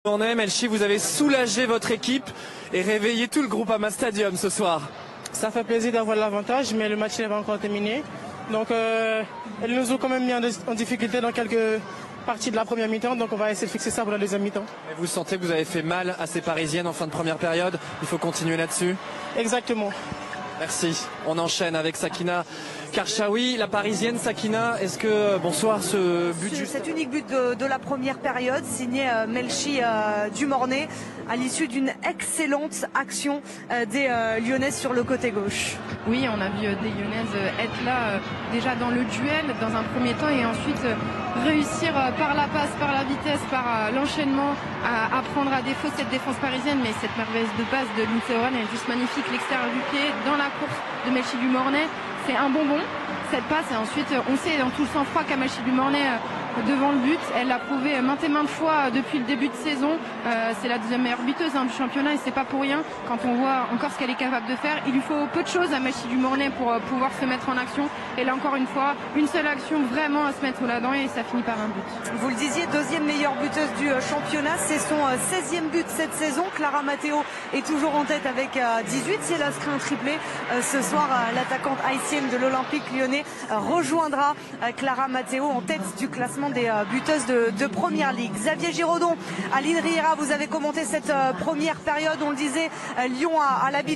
Melchi, vous avez soulagé votre équipe et réveillé tout le Groupama Stadium ce soir. Ça fait plaisir d'avoir l'avantage, mais le match n'est pas encore terminé. Donc, elles nous ont quand même mis en difficulté dans quelques parties de la première mi-temps. Donc, on va essayer de fixer ça pour la deuxième mi-temps. Et vous sentez que vous avez fait mal à ces Parisiennes en fin de première période. Il faut continuer là-dessus. Exactement. Merci. On enchaîne avec Sakina Karchaoui, la Parisienne. Sakina, est-ce que, bonsoir, ce but... Cet unique but de la première période, signé Melchi Dumornay, à l'issue d'une excellente action des Lyonnaises sur le côté gauche. Oui, on a vu des Lyonnaises être là déjà dans le duel dans un premier temps et ensuite réussir par la passe, par la vitesse, par l'enchaînement à prendre à défaut cette défense parisienne. Mais cette merveilleuse de passe de Lindsey Horan est juste magnifique. L'extérieur du pied dans la course de Melchi Dumornay, c'est un bonbon cette passe. Et ensuite on sait dans tout le sang-froid qu'a Melchi Dumornay devant le but. Elle l'a prouvé maintes et maintes fois depuis le début de saison. C'est la deuxième meilleure buteuse du championnat et c'est pas pour rien quand on voit encore ce qu'elle est capable de faire. Il lui faut peu de choses à Melchi Dumornay pour pouvoir se mettre en action. Et là encore une fois, une seule action vraiment à se mettre là-dedans et ça finit par un but. Vous le disiez, deuxième meilleure buteuse du championnat. C'est son 16e but cette saison. Clara Matteo est toujours en tête avec 18. Si elle inscrit un triplé ce soir, l'attaquante haïtienne de l'Olympique lyonnais rejoindra Clara Matteo en tête du classement des buteuses de première ligue. Xavier Giraudon, Aline Riera, vous avez commenté cette première période. On le disait, Lyon a l'habitude